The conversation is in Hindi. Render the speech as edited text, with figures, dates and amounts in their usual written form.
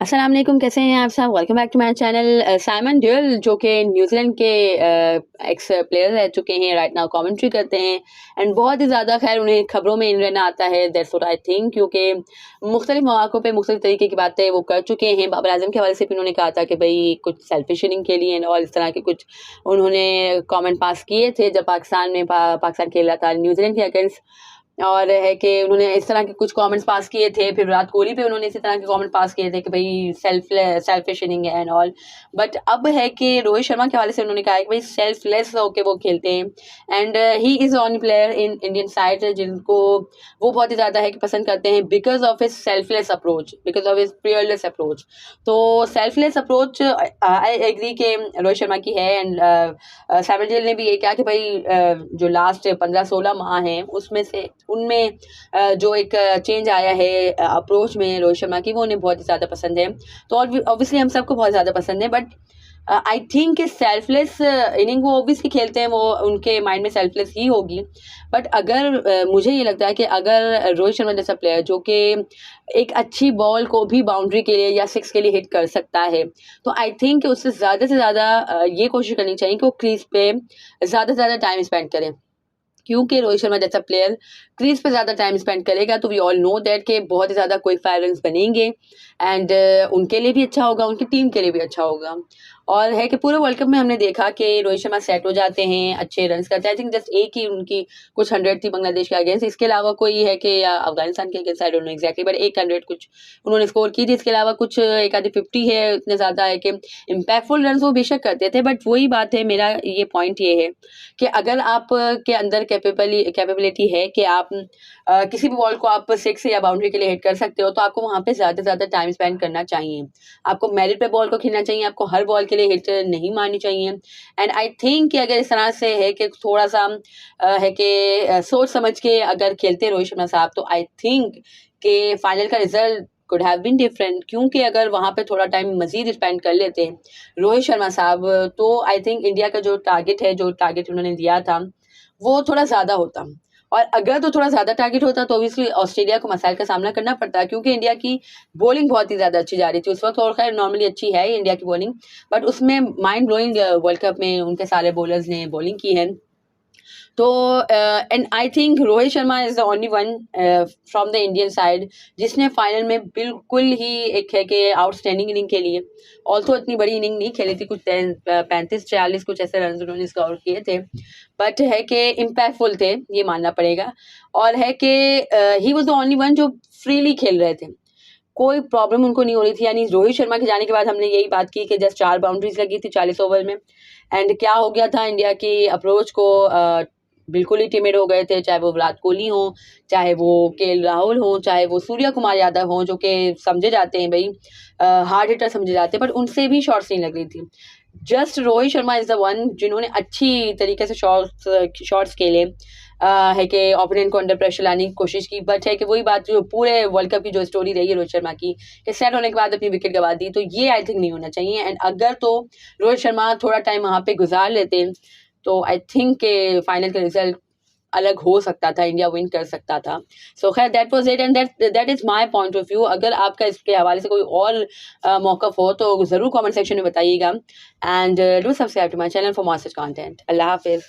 अस्सलाम वालेकुम, कैसे हैं आप सब? Welcome back to my channel. Simon Doull जो कि न्यूजीलैंड के एक्स प्लेयर रह चुके हैं, राइट नाउ कमेंट्री करते हैं एंड बहुत ही ज़्यादा खैर उन्हें खबरों में इन रहना आता है। दैट्स व्हाट आई थिंक, क्योंकि मुख्तलिफ मौक़ों पे मुख्तलिफ तरीके की बातें वो कर चुके हैं। बाबर आज़म के हवाले से भी उन्होंने कहा था कि भाई कुछ सेल्फिश इनिंग खेली है और इस तरह के कुछ उन्होंने कमेंट पास किए थे जब पाकिस्तान में पाकिस्तान खेल रहा था न्यूजीलैंड के अगेंस्ट। और है कि उन्होंने इस तरह के कुछ कमेंट्स पास किए थे। फिर विराट कोहली पे उन्होंने इसी तरह के कमेंट पास किए थे कि भाई सेल्फिश इनिंग है एंड ऑल। बट अब है कि रोहित शर्मा के हवाले से उन्होंने कहा है कि भाई सेल्फलेस होके वो खेलते हैं and he is only player in Indian side जिनको वो बहुत ही ज़्यादा है कि पसंद करते हैं because of his selfless approach, because of his fearless approach. तो सेल्फलेस अप्रोच आई एग्री के रोहित शर्मा की है एंड सैमुअल गिल ने भी ये कहा कि भाई जो लास्ट 15-16 माह हैं उसमें से उनमें जो एक चेंज आया है अप्रोच में रोहित शर्मा की, वो उन्हें बहुत ही ज़्यादा पसंद है। तो ऑब्वियसली हम सबको बहुत ज़्यादा पसंद है, but I think selfless inning वो ऑब्वियसली खेलते हैं, वो उनके माइंड में सेल्फलेस ही होगी। बट अगर मुझे ये लगता है कि अगर रोहित शर्मा जैसा प्लेयर जो कि एक अच्छी बॉल को भी बाउंड्री के लिए या सिक्स के लिए हिट कर सकता है, तो आई थिंक उससे ज़्यादा से ज़्यादा ये कोशिश करनी चाहिए कि वो क्रीज पे ज़्यादा से ज़्यादा टाइम स्पेंड करें। क्योंकि रोहित शर्मा जैसा प्लेयर क्रीज पे ज़्यादा टाइम स्पेंड करेगा तो वी ऑल नो दैट के बहुत ही ज़्यादा क्विक फायर रन्स बनेंगे एंड उनके लिए भी अच्छा होगा, उनकी टीम के लिए भी अच्छा होगा। और है कि पूरे वर्ल्ड कप में हमने देखा कि रोहित शर्मा सेट हो जाते हैं, अच्छे रन्स करते हैं। आई थिंक जस्ट एक ही उनकी कुछ 100 थी बांग्लादेश के अगेंस्ट, इसके अलावा कोई है कि या अफगानिस्तान के against, I don't know exactly, but एक 100 कुछ उन्होंने स्कोर की थी। इसके अलावा कुछ एक आधी 50 है, इतने ज़्यादा है कि इम्पैक्टफुल रन वो बेशक करते थे। बट वही बात है, मेरा ये पॉइंट ये है कि अगर आप के अंदर कैपेबिलिटी है कि आप किसी भी बॉल को आप सिक्स या बाउंड्री के लिए हिट कर सकते हो, तो आपको वहाँ पे ज़्यादा से ज़्यादा टाइम स्पेंड करना चाहिए। आपको मेरिट पे बॉल को खेलना चाहिए, आपको हर बॉल के लिए हिट नहीं मारनी चाहिए। एंड आई थिंक कि अगर इस तरह से है कि थोड़ा सा है कि सोच समझ के अगर खेलते रोहित शर्मा साहब, तो आई थिंक कि फाइनल का result could have been different. क्योंकि अगर वहाँ पे थोड़ा टाइम मजीद स्पेंड कर लेते हैं रोहित शर्मा साहब, तो आई थिंक इंडिया का जो टारगेट उन्होंने दिया था वो थोड़ा ज़्यादा होता। और अगर तो थोड़ा ज़्यादा टारगेट होता तो ऑब्वियसली ऑस्ट्रेलिया को मसाइल का सामना करना पड़ता, क्योंकि इंडिया की बॉलिंग बहुत ही ज़्यादा अच्छी जा रही थी उस वक्त। और खैर नॉर्मली अच्छी है इंडिया की बॉलिंग, बट उसमें माइंड ब्लोइंग वर्ल्ड कप में उनके सारे बॉलर्स ने बॉलिंग की है। तो and I think Rohit Sharma is the only one from the Indian side जिसने फाइनल में बिल्कुल ही एक है कि आउटस्टैंडिंग इनिंग खेली है। ऑल्सो इतनी बड़ी इनिंग नहीं खेली थी, कुछ 35-40 कुछ ऐसे रन उन्होंने स्कोर किए थे, बट है कि इम्पैक्टफुल थे, ये मानना पड़ेगा। और है कि he was the only one जो फ्रीली खेल रहे थे, कोई प्रॉब्लम उनको नहीं हो रही थी। यानी रोहित शर्मा के जाने के बाद हमने यही बात की कि जस्ट 4 बाउंड्रीज लगी थी 40 ओवर में। एंड क्या हो गया था, इंडिया की अप्रोच को बिल्कुल ही टिमिड हो गए थे, चाहे वो विराट कोहली हों, चाहे वो केएल राहुल हों, चाहे वो सूर्या कुमार यादव हों, जो कि समझे जाते हैं भाई हार्ड हिटर समझे जाते हैं, बट उनसे भी शॉट्स नहीं लग रही थी। Just Rohit Sharma is the one जिन्होंने अच्छी तरीके से शॉट्स खेले, है कि ओपोनेंट को अंडर प्रेशर लाने की कोशिश की। बट है कि वही बात जो पूरे वर्ल्ड कप की जो स्टोरी रही है रोहित शर्मा की, कि सेट होने के बाद अपनी विकेट गंवा दी, तो ये आई थिंक नहीं होना चाहिए। एंड अगर तो रोहित शर्मा थोड़ा टाइम वहाँ पे गुजार लेते तो आई थिंक के फाइनल का रिजल्ट अलग हो सकता था, इंडिया विन कर सकता था। सो खैर that was it and that is my point of view. अगर आपका इसके हवाले से कोई और मौक़िफ़ हो तो ज़रूर कमेंट सेक्शन में बताइएगा and do subscribe to my channel for more such content. अल्लाह हाफ़िज़।